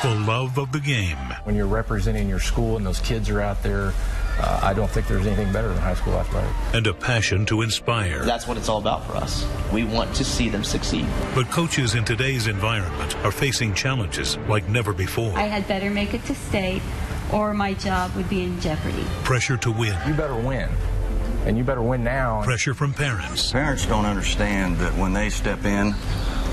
for love of the game. When you're representing your school and those kids are out there, I don't think there's anything better than high school athletics. And a passion to inspire. That's what it's all about for us. We want to see them succeed. But coaches in today's environment are facing challenges like never before. I had better make it to state or my job would be in jeopardy. Pressure to win. You better win. And you better win now. Pressure from parents. Parents don't understand that when they step in,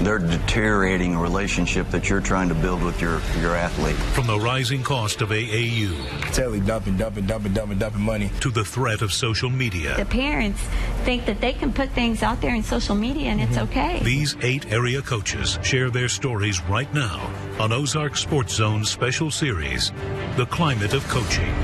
they're deteriorating a relationship that you're trying to build with your athlete. From the rising cost of AAU. Totally dumping money. To the threat of social media. The parents think that they can put things out there in social media and it's okay. These 8 area coaches share their stories right now on Ozark Sports Zone's special series, The Climate of Coaching.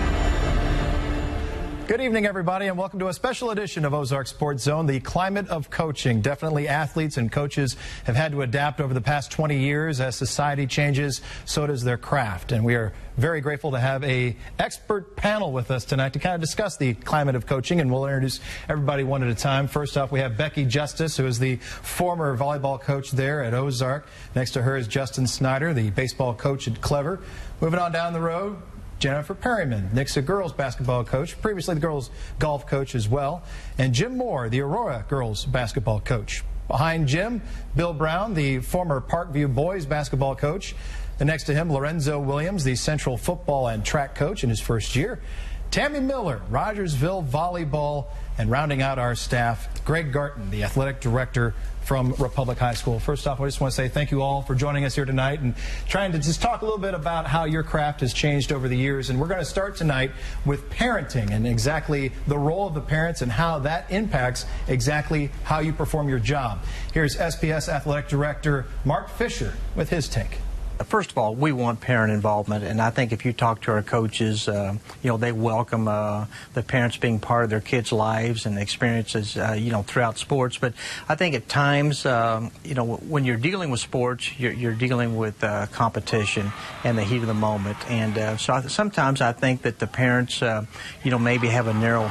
Good evening, everybody, and welcome to a special edition of Ozark Sports Zone, the climate of coaching. Definitely athletes and coaches have had to adapt over the past 20 years. As society changes, so does their craft. And we are very grateful to have an expert panel with us tonight to kind of discuss the climate of coaching, and we'll introduce everybody one at a time. First off, we have Becky Justice, who is the former volleyball coach there at Ozark. Next to her is Justin Snyder, the baseball coach at Clever. Moving on down the road, Jennifer Perryman, Nixa girls basketball coach, previously the girls golf coach as well, and Jim Moore, the Aurora girls basketball coach. Behind Jim, Bill Brown, the former Parkview boys basketball coach. And next to him, Lorenzo Williams, the Central football and track coach in his first year. Tammy Miller, Rogersville volleyball, and rounding out our staff, Greg Garton, the athletic director from Republic High School. First off, I just want to say thank you all for joining us here tonight and trying to just talk a little bit about how your craft has changed over the years. And we're going to start tonight with parenting and exactly the role of the parents and how that impacts exactly how you perform your job. Here's SPS Athletic Director Mark Fisher with his take. First of all, we want parent involvement, and I think if you talk to our coaches, they welcome the parents being part of their kids' lives and experiences, throughout sports. But I think at times, when you're dealing with sports, you're dealing with competition and the heat of the moment. And sometimes I think that the parents, maybe have a narrow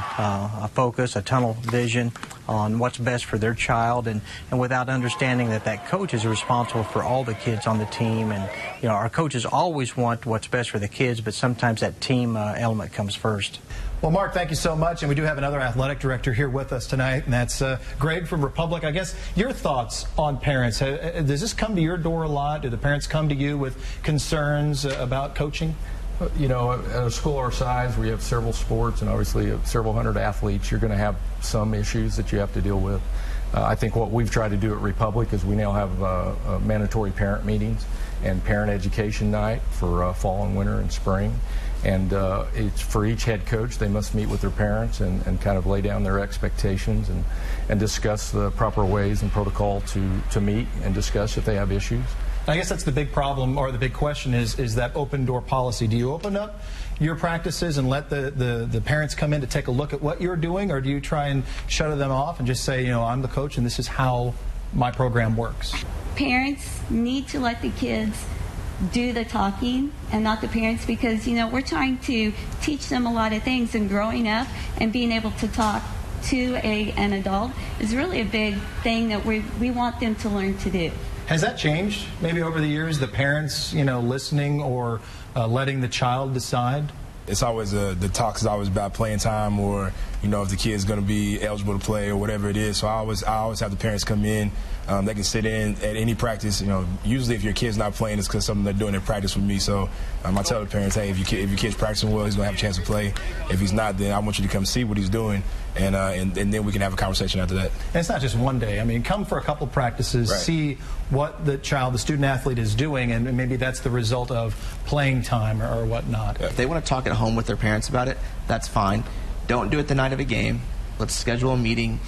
focus, a tunnel vision on what's best for their child, and without understanding that coach is responsible for all the kids on the team. And our coaches always want what's best for the kids, but sometimes that team element comes first. Well, Mark, thank you so much. And we do have another athletic director here with us tonight, and that's Greg from Republic. I guess your thoughts on parents. Does this come to your door a lot? Do the parents come to you with concerns about coaching? At a school our size, we have several sports and obviously several hundred athletes. You're going to have some issues that you have to deal with. I think what we've tried to do at Republic is we now have mandatory parent meetings and parent education night for fall and winter and spring. And it's for each head coach, they must meet with their parents and kind of lay down their expectations and discuss the proper ways and protocol to meet and discuss if they have issues. I guess that's the big problem, or the big question is that open door policy. Do you open up your practices and let the parents come in to take a look at what you're doing, or do you try and shut them off and just say, I'm the coach and this is how my program works? Parents need to let the kids do the talking and not the parents, because we're trying to teach them a lot of things, and growing up and being able to talk to an adult is really a big thing that we want them to learn to do. Has that changed maybe over the years, the parents listening or letting the child decide? It's always the talk is always about playing time, or if the kid's going to be eligible to play or whatever it is. So I always have the parents come in. They can sit in at any practice. Usually if your kid's not playing, it's because something they're doing in practice with me. So I tell the parents, hey, if your kid's practicing well, he's going to have a chance to play. If he's not, then I want you to come see what he's doing, and then we can have a conversation after that. And it's not just one day. I mean, come for a couple practices, right. See what the student athlete is doing, and maybe that's the result of playing time or whatnot. If they want to talk at home with their parents about it, that's fine. Don't do it the night of a game. Let's schedule a meeting.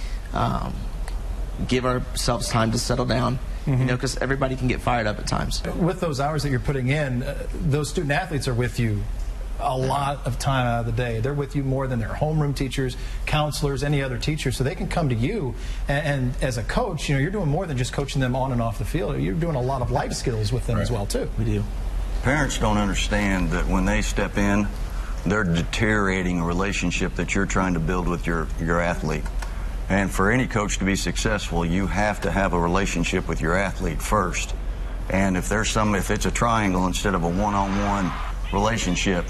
Give ourselves time to settle down, because everybody can get fired up at times. With those hours that you're putting in, those student athletes are with you a lot of time out of the day. They're with you more than their homeroom teachers, counselors, any other teacher, so they can come to you. And as a coach, you're doing more than just coaching them on and off the field. You're doing a lot of life skills with them as well, too. We do. Parents don't understand that when they step in, they're deteriorating a relationship that you're trying to build with your athlete. And for any coach to be successful, you have to have a relationship with your athlete first. And if it's a triangle instead of a one-on-one relationship,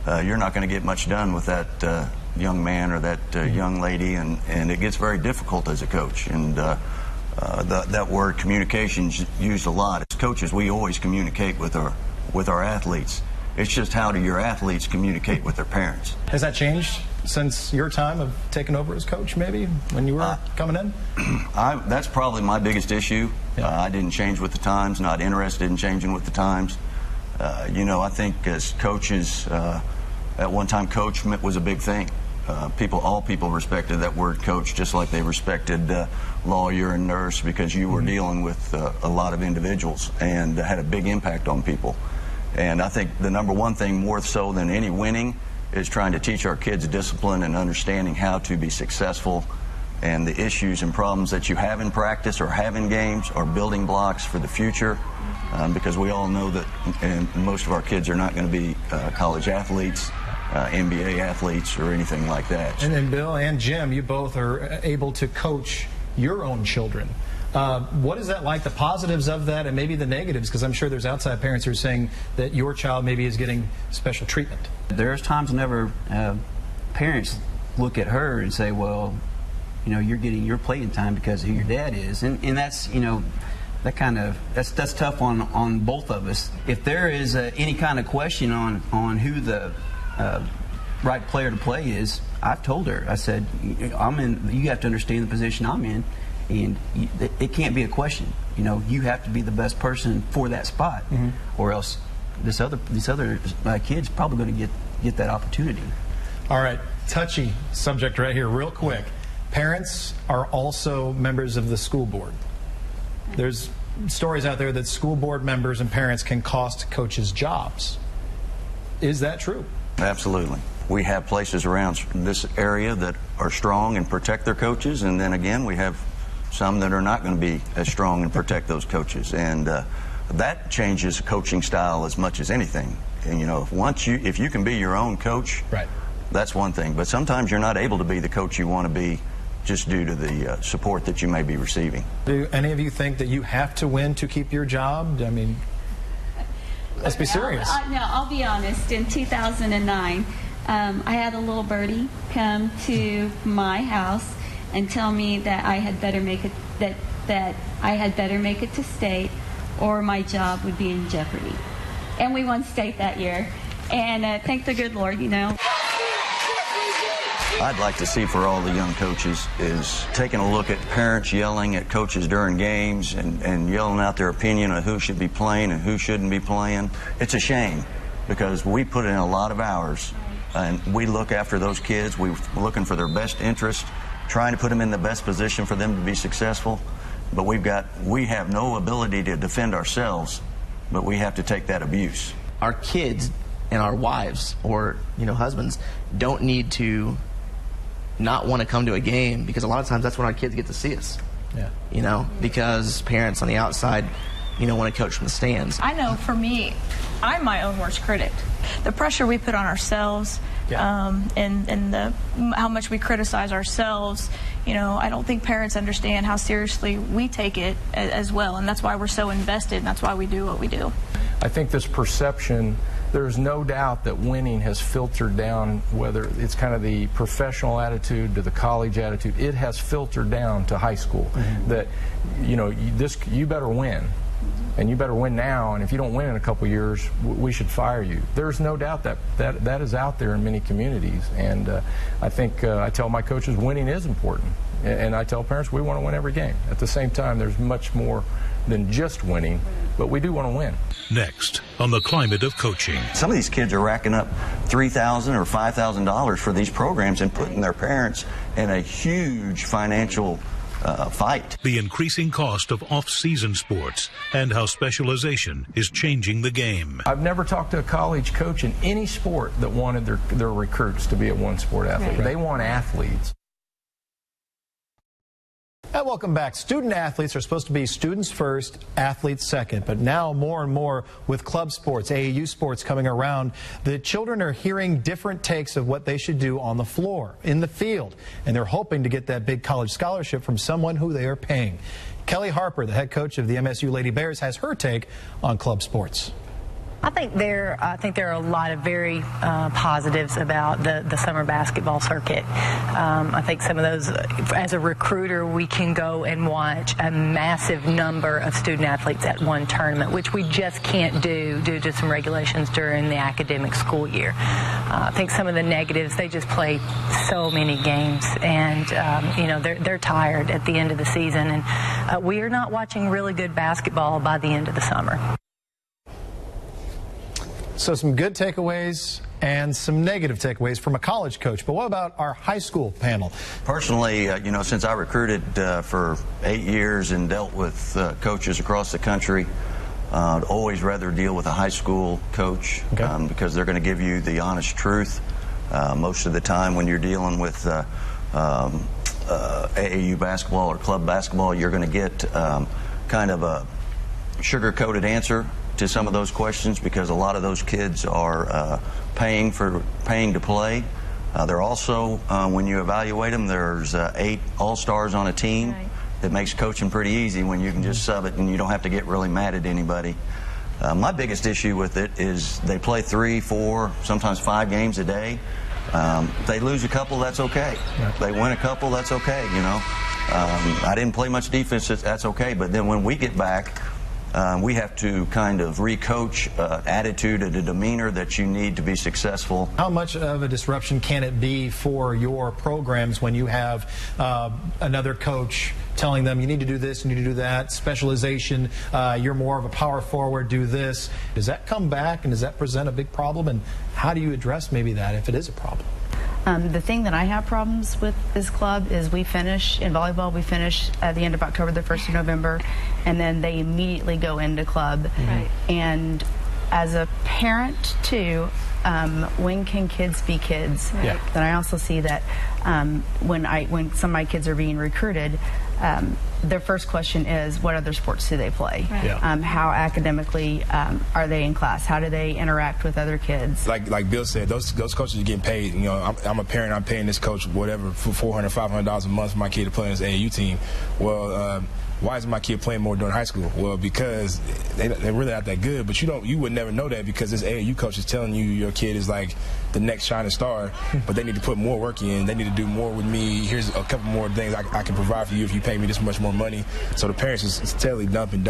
you're not going to get much done with that young man or that young lady, and it gets very difficult as a coach. And that word communication's used a lot. As coaches, we always communicate with our athletes. It's just how do your athletes communicate with their parents? Has that changed since your time of taking over as coach, maybe, when you were coming in? That's probably my biggest issue. Yeah. I didn't change with the times, not interested in changing with the times. I think as coaches, at one time, coach was a big thing. All people respected that word coach, just like they respected lawyer and nurse, because you were dealing with a lot of individuals and had a big impact on people. And I think the number one thing, more so than any winning, is trying to teach our kids discipline and understanding how to be successful, and the issues and problems that you have in practice or have in games are building blocks for the future, because we all know that most of our kids are not going to be college athletes, NBA athletes, or anything like that. And then Bill and Jim, you both are able to coach your own children. What is that like, the positives of that and maybe the negatives? Because I'm sure there's outside parents who are saying that your child maybe is getting special treatment. There's times whenever parents look at her and say, well, you're getting your playing time because of who your dad is. And that's, that's tough on both of us. If there is any kind of question on who the right player to play is, I've told her, I said, you have to understand the position I'm in. And it can't be a question. You have to be the best person for that spot, or else this other kid's probably going to get that opportunity. All right, touchy subject right here, real quick. Parents are also members of the school board. There's stories out there that school board members and parents can cost coaches jobs. Is that true? Absolutely. We have places around this area that are strong and protect their coaches, and then again we have some that are not going to be as strong and protect those coaches, and that changes coaching style as much as anything. And if you can be your own coach, right, that's one thing. But sometimes you're not able to be the coach you want to be, just due to the support that you may be receiving. Do any of you think that you have to win to keep your job? I mean, let's be serious. No, I'll be honest. In 2009, I had a little birdie come to my house and tell me that I had better make it that I had better make it to state, or my job would be in jeopardy. And we won state that year. And thank the good Lord, I'd like to see for all the young coaches is taking a look at parents yelling at coaches during games and yelling out their opinion of who should be playing and who shouldn't be playing. It's a shame, because we put in a lot of hours and we look after those kids. We're looking for their best interest, trying to put them in the best position for them to be successful. But we have no ability to defend ourselves, but we have to take that abuse. Our kids and our wives or husbands don't need to not want to come to a game, because a lot of times that's when our kids get to see us. Yeah. Because parents on the outside want to coach from the stands. I know for me, I'm my own worst critic. The pressure we put on ourselves, and how much we criticize ourselves, I don't think parents understand how seriously we take it as well, and that's why we're so invested, and that's why we do what we do. I think this perception, there's no doubt that winning has filtered down, whether it's kind of the professional attitude to the college attitude, it has filtered down to high school. That, you better win. And you better win now, and if you don't win in a couple years, we should fire you. There's no doubt that is out there in many communities, and I think I tell my coaches winning is important, and I tell parents we want to win every game. At the same time, there's much more than just winning, but we do want to win. Next, on the climate of coaching. Some of these kids are racking up $3,000 or $5,000 for these programs and putting their parents in a huge financial fight. The increasing cost of off-season sports and how specialization is changing the game. I've never talked to a college coach in any sport that wanted their recruits to be a one-sport athlete. Right. They want athletes. And welcome back. Student athletes are supposed to be students first, athletes second. But now more and more with club sports, AAU sports coming around, the children are hearing different takes of what they should do on the floor, in the field. And they're hoping to get that big college scholarship from someone who they are paying. Kelly Harper, the head coach of the MSU Lady Bears, has her take on club sports. I think there are a lot of very positives about the summer basketball circuit. I think some of those, as a recruiter, we can go and watch a massive number of student athletes at one tournament, which we just can't do due to some regulations during the academic school year. I think some of the negatives, they just play so many games, and they're tired at the end of the season, and we are not watching really good basketball by the end of the summer. So some good takeaways and some negative takeaways from a college coach. But what about our high school panel? Personally, since I recruited for 8 years and dealt with coaches across the country, I'd always rather deal with a high school coach because they're going to give you the honest truth. Most of the time when you're dealing with AAU basketball or club basketball, you're going to get kind of a sugar-coated answer to some of those questions because a lot of those kids are paying to play. They're also, when you evaluate them, there's 8 all-stars on a team. Right. It makes coaching pretty easy when you can just sub it and you don't have to get really mad at anybody. My biggest issue with it is they play 3, 4, sometimes 5 games a day. If they lose a couple, that's okay. If they win a couple, that's okay, I didn't play much defense, that's okay. But then when we get back, we have to kind of recoach attitude and a demeanor that you need to be successful. How much of a disruption can it be for your programs when you have another coach telling them you need to do this, you need to do that, specialization, you're more of a power forward, do this? Does that come back and does that present a big problem? And how do you address maybe that if it is a problem? The thing that I have problems with this club is we finish, in volleyball, we finish at the end of October, the 1st of November, and then they immediately go into club. Right. And as a parent, too, when can kids be kids? Right. Then I also see that when some of my kids are being recruited, their first question is, what other sports do they play? Right. Yeah. How academically are they in class? How do they interact with other kids? Like Bill said, those coaches are getting paid. I'm a parent. I'm paying this coach whatever for $400, $500 a month for my kid to play on this AAU team. Well, why is my kid playing more during high school? Well, because they're really not that good, but you would never know that because this AAU coach is telling you your kid is like the next shining star, but they need to put more work in. They need to do more with me. Here's a couple more things I can provide for you if you pay me this much more money. So the parents is steadily dumping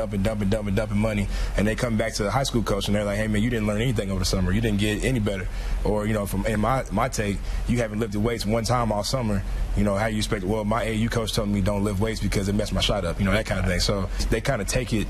money, and they come back to the high school coach and they're like, hey man, you didn't learn anything over the summer. You didn't get any better. Or in my take, you haven't lifted weights one time all summer. How you expect? Well, my AAU coach told me don't lift weights because it messed my shot up. That kind of thing. So they kind of take it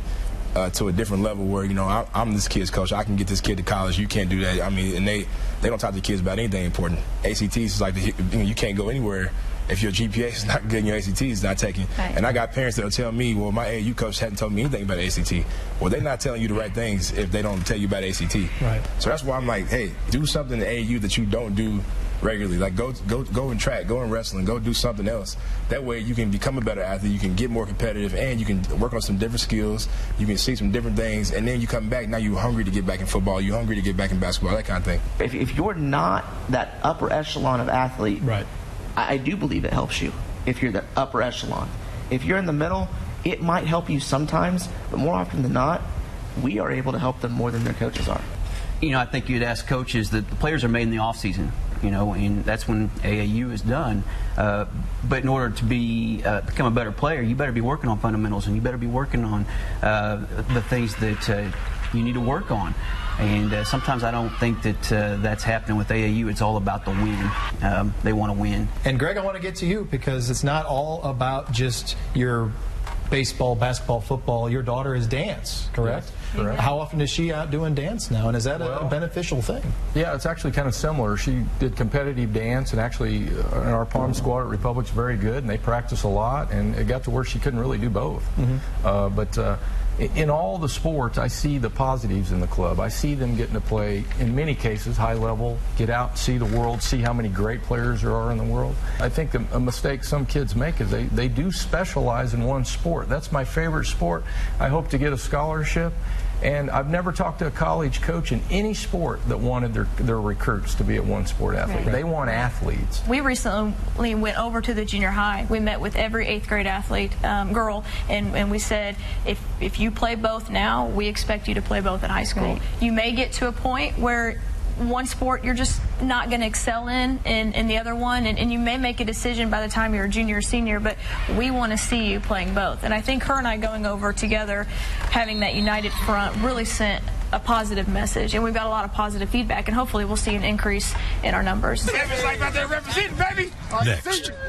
to a different level where I'm this kid's coach. I can get this kid to college. You can't do that. And they don't talk to kids about anything important. ACTs is like you can't go anywhere if your GPA is not good and your ACT is not taken. Right. And I got parents that'll tell me, well, my AAU coach hadn't told me anything about ACT. Well, they're not telling you the right things if they don't tell you about ACT. Right. So that's why I'm like, hey, do something in AAU that you don't do regularly. Like go in track, go in wrestling, go do something else. That way you can become a better athlete, you can get more competitive, and you can work on some different skills, you can see some different things, and then you come back, now you're hungry to get back in football, you're hungry to get back in basketball, that kind of thing. If you're not that upper echelon of athlete, right, I do believe it helps you if you're the upper echelon. If you're in the middle, it might help you sometimes, but more often than not, we are able to help them more than their coaches are. I think you'd ask coaches that the players are made in the off season. And that's when AAU is done. But in order to become a better player, you better be working on fundamentals, and you better be working on the things that you need to work on. And sometimes I don't think that that's happening with AAU. It's all about the win. They want to win. And Greg, I want to get to you because it's not all about just your baseball, basketball, football. Your daughter is dance, correct? Yes. Correct. How often is she out doing dance now, and is that a beneficial thing? Yeah, it's actually kind of similar. She did competitive dance, and actually in our prom squad at Republic's very good, and they practice a lot, and it got to where she couldn't really do both. Mm-hmm. But in all the sports, I see the positives in the club. I see them getting to play, in many cases, high level, get out, see the world, see how many great players there are in the world. I think a mistake some kids make is they do specialize in one sport. That's my favorite sport. I hope to get a scholarship. And I've never talked to a college coach in any sport that wanted their recruits to be a one-sport athlete. Right. They want athletes. We recently went over to the junior high. We met with every 8th grade athlete, girl, and we said, if you play both now, we expect you to play both in high school. Right. You may get to a point where one sport you're just not going to excel in the other one, and you may make a decision by the time you're a junior or senior, but we want to see you playing both. And I think her and I going over together, having that united front, really sent a positive message, and we've got a lot of positive feedback, and hopefully we'll see an increase in our numbers. Next,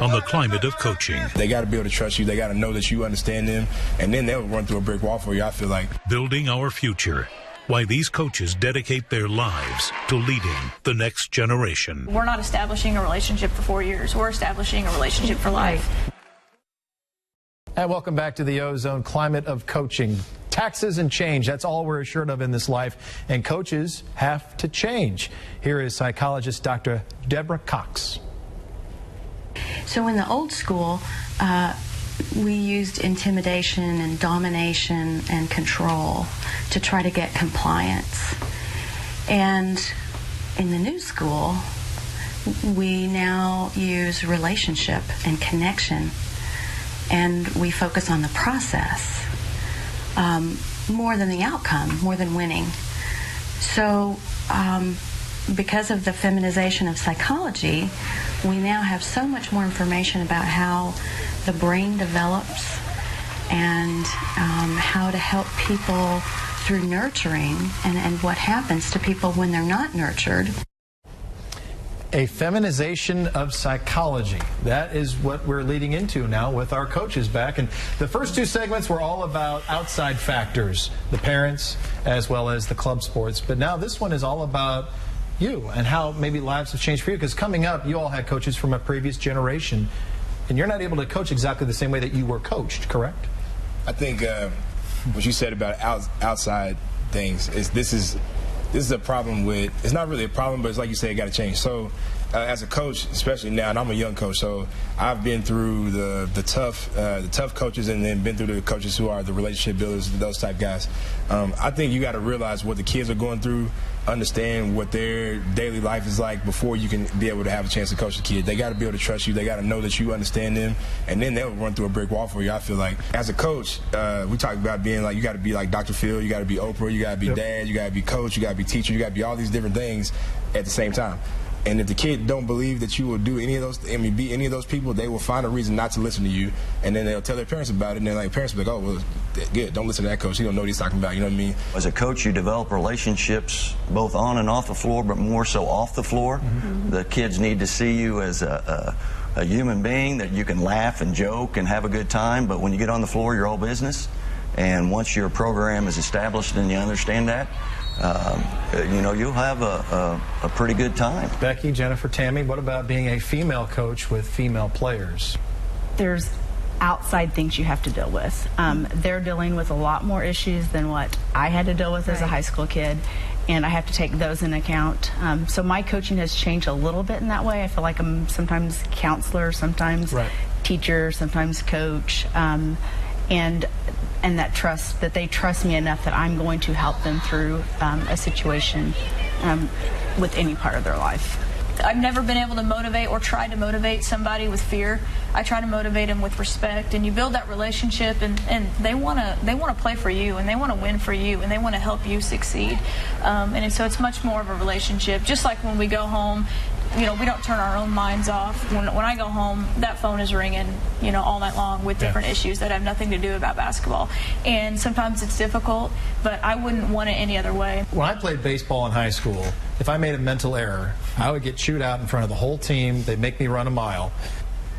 on the climate of coaching. They got to be able to trust you. They got to know that you understand them, and then they'll run through a brick wall for you, I feel like. Building our future. Why these coaches dedicate their lives to leading the next generation. We're not establishing a relationship for 4 years. We're establishing a relationship for life. And welcome back to the Ozone Climate of Coaching. Taxes and change, that's all we're assured of in this life, and coaches have to change. Here is psychologist Dr. Deborah Cox. So in the old school, we used intimidation and domination and control to try to get compliance. And in the new school, we now use relationship and connection, and we focus on the process more than the outcome, more than winning. So because of the feminization of psychology, we now have so much more information about how the brain develops and how to help people through nurturing and what happens to people when they're not nurtured. A feminization of psychology. That is what we're leading into now with our coaches back. And the first 2 segments were all about outside factors, the parents as well as the club sports. But now this one is all about you and how maybe lives have changed for you. Because coming up, you all had coaches from a previous generation, and you're not able to coach exactly the same way that you were coached, correct? I think what you said about outside things is this is a problem with, it's not really a problem, but it's like you say, it got to change. So as a coach, especially now, and I'm a young coach, so I've been through the tough coaches, and then been through the coaches who are the relationship builders, those type guys. I think you got to realize what the kids are going through, understand what their daily life is like before you can be able to have a chance to coach the kid. They got to be able to trust you. They got to know that you understand them, and then they'll run through a brick wall for you, I feel like. As a coach, we talk about being like, you got to be like Dr. Phil, you got to be Oprah, you got to be dad, you got to be coach, you got to be teacher, you got to be all these different things at the same time. And if the kid don't believe that you will do any of those, be any of those people, they will find a reason not to listen to you, and then they'll tell their parents about it, and then like parents will be like, oh, well, good, don't listen to that coach. He don't know what he's talking about. You know what I mean? As a coach, you develop relationships both on and off the floor, but more so off the floor. Mm-hmm. The kids need to see you as a human being that you can laugh and joke and have a good time, but when you get on the floor, you're all business. And once your program is established and you understand that, you'll have a pretty good time. Becky, Jennifer, Tammy, what about being a female coach with female players? There's outside things you have to deal with. They're dealing with a lot more issues than what I had to deal with as a high school kid, and I have to take those into account. So my coaching has changed a little bit in that way. I feel like I'm sometimes counselor, sometimes teacher, sometimes coach. And that trust, that they trust me enough that I'm going to help them through a situation with any part of their life. I've never been able to motivate or try to motivate somebody with fear. I try to motivate them with respect, and you build that relationship, and they want to play for you, and they want to win for you, and they want to help you succeed. And so it's much more of a relationship. Just like when we go home, we don't turn our own minds off. When I go home, that phone is ringing, all night long with different issues that have nothing to do about basketball. And sometimes it's difficult, but I wouldn't want it any other way. When I played baseball in high school, if I made a mental error, I would get chewed out in front of the whole team. They'd make me run a mile.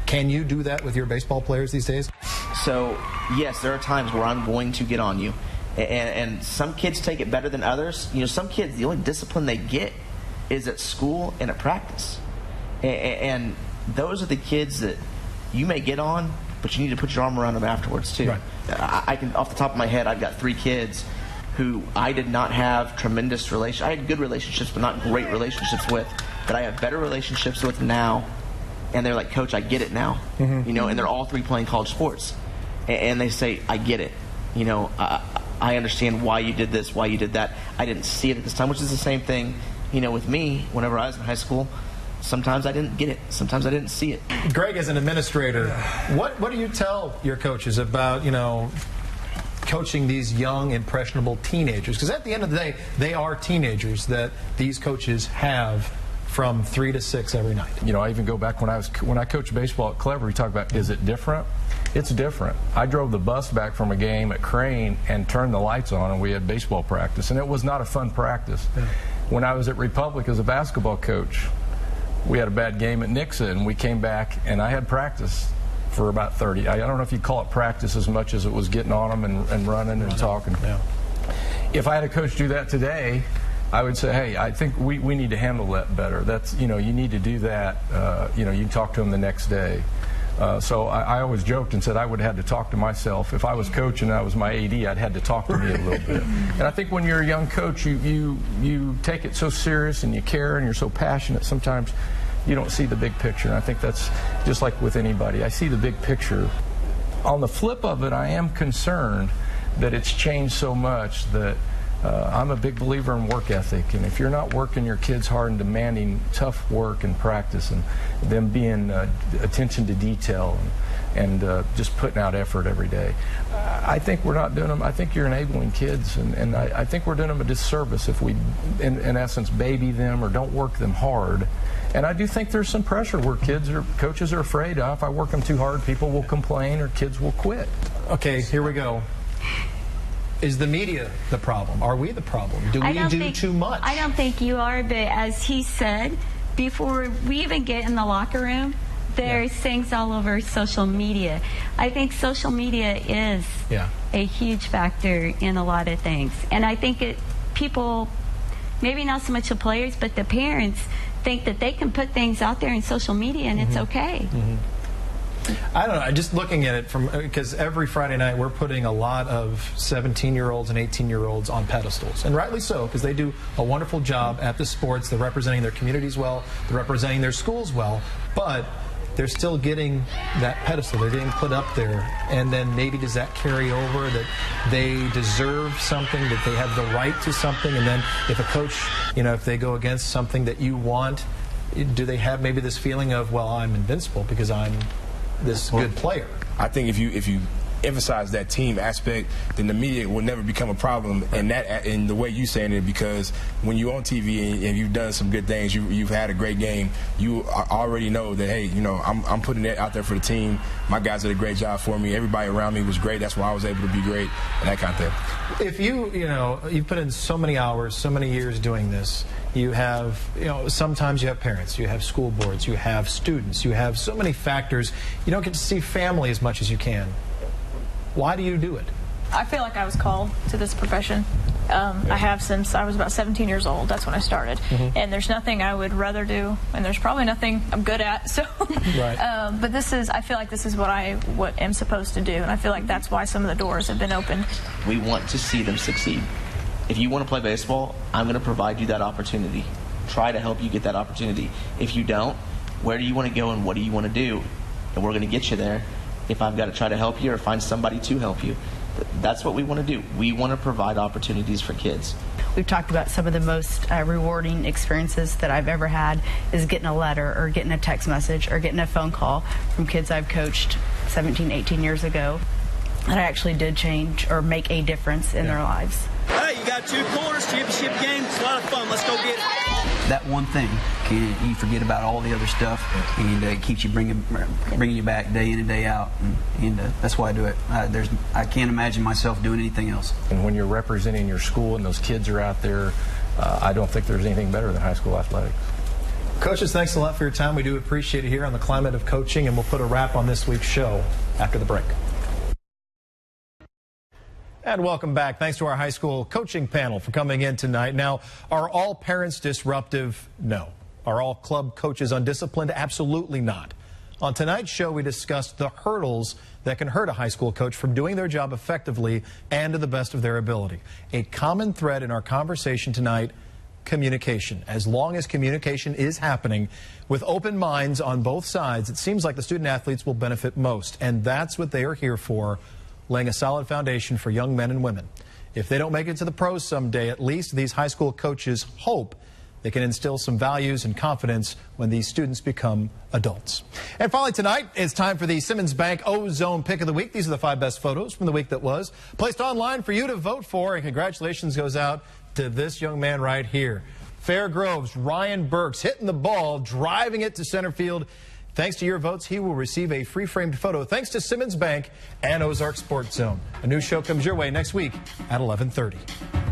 Can you do that with your baseball players these days? So, yes, there are times where I'm going to get on you. And some kids take it better than others. Some kids, the only discipline they get is at school and at practice. And those are the kids that you may get on, but you need to put your arm around them afterwards, too. Right. I can, off the top of my head, I've got 3 kids who I did not have tremendous relationships. I had good relationships, but not great relationships with, that I have better relationships with now. And they're like, Coach, I get it now. Mm-hmm. And they're all 3 playing college sports. And they say, I get it. I understand why you did this, why you did that. I didn't see it at this time, which is the same thing, with me. Whenever I was in high school, sometimes I didn't get it. Sometimes I didn't see it. Greg, as an administrator, what do you tell your coaches about, coaching these young, impressionable teenagers? Because at the end of the day, they are teenagers that these coaches have from 3 to 6 every night. I even go back when I coached baseball at Clever, we talk about, is it different? It's different. I drove the bus back from a game at Crane and turned the lights on, and we had baseball practice, and it was not a fun practice. Yeah. When I was at Republic as a basketball coach, we had a bad game at Nixa, and we came back, and I had practice for about 30. I don't know if you call it practice as much as it was getting on them and running and talking. Yeah. If I had a coach do that today, I would say, hey, I think we need to handle that better. That's, you need to do that. You can talk to them the next day. So I always joked and said I would have had to talk to myself. If I was coaching and I was my AD, I'd had to talk to me a little bit. And I think when you're a young coach, you take it so serious and you care and you're so passionate, sometimes you don't see the big picture. And I think that's just like with anybody. I see the big picture. On the flip of it, I am concerned that it's changed so much that I'm a big believer in work ethic, and if you're not working your kids hard and demanding tough work and practice and them being attention to detail and just putting out effort every day, I think we're not doing them. I think you're enabling kids, and I think we're doing them a disservice if we, in essence, baby them or don't work them hard. And I do think there's some pressure where coaches are afraid, if I work them too hard, people will complain or kids will quit. Okay, here we go. Is the media the problem? Are we the problem? Do we do too much? I don't think you are, but as he said, before we even get in the locker room, there's things all over social media. I think social media is a huge factor in a lot of things. And I think people, maybe not so much the players, but the parents think that they can put things out there in social media and it's okay. I don't know, just looking at it because every Friday night we're putting a lot of 17-year-olds and 18-year-olds on pedestals, and rightly so, because they do a wonderful job at the sports. They're representing their communities well, they're representing their schools well, but they're still getting that pedestal. They're getting put up there, and then maybe does that carry over that they deserve something, that they have the right to something, and then if a coach, if they go against something that you want, do they have maybe this feeling of, well, I'm invincible because I'm this good player? I think if you emphasize that team aspect, then the media will never become a problem. And that, in the way you saying it, because when you're on TV and you've done some good things, you've had a great game, you already know that, hey, I'm putting that out there for the team. My guys did a great job for me. Everybody around me was great. That's why I was able to be great, and that kind of thing. If you put in so many hours, so many years doing this, you have, sometimes you have parents, you have school boards, you have students, you have so many factors. You don't get to see family as much as you can. Why do you do it? I feel like I was called to this profession. I have since I was about 17 years old. That's when I started. And there's nothing I would rather do, and there's probably nothing I'm good at. So, but I feel like this is what I am supposed to do, and I feel like that's why some of the doors have been opened. We want to see them succeed. If you want to play baseball, I'm going to provide you that opportunity. Try to help you get that opportunity. If you don't, where do you want to go and what do you want to do? And we're going to get you there. If I've got to try to help you or find somebody to help you, that's what we want to do. We want to provide opportunities for kids. We've talked about some of the most rewarding experiences that I've ever had is getting a letter or getting a text message or getting a phone call from kids I've coached 17, 18 years ago that I actually did change or make a difference in their lives. Hey, you got 2 quarters, championship game. It's a lot of fun. Let's go get it. That one thing, you forget about all the other stuff, and it keeps you bringing you back day in and day out, and that's why I do it. I can't imagine myself doing anything else. And when you're representing your school and those kids are out there, I don't think there's anything better than high school athletics. Coaches, thanks a lot for your time. We do appreciate it here on the Climate of Coaching, and we'll put a wrap on this week's show after the break. And welcome back. Thanks to our high school coaching panel for coming in tonight. Now, are all parents disruptive? No. Are all club coaches undisciplined? Absolutely not. On tonight's show, we discussed the hurdles that can hurt a high school coach from doing their job effectively and to the best of their ability. A common thread in our conversation tonight, communication. As long as communication is happening with open minds on both sides, it seems like the student athletes will benefit most. And that's what they are here for, laying a solid foundation for young men and women. If they don't make it to the pros someday, at least these high school coaches hope they can instill some values and confidence when these students become adults. And finally tonight, it's time for the Simmons Bank O-Zone Pick of the Week. These are the 5 best photos from the week that was, placed online for you to vote for. And congratulations goes out to this young man right here. Fairgrove's Ryan Burks hitting the ball, driving it to center field. Thanks to your votes, he will receive a free-framed photo thanks to Simmons Bank and Ozark Sports Zone. A new show comes your way next week at 11:30.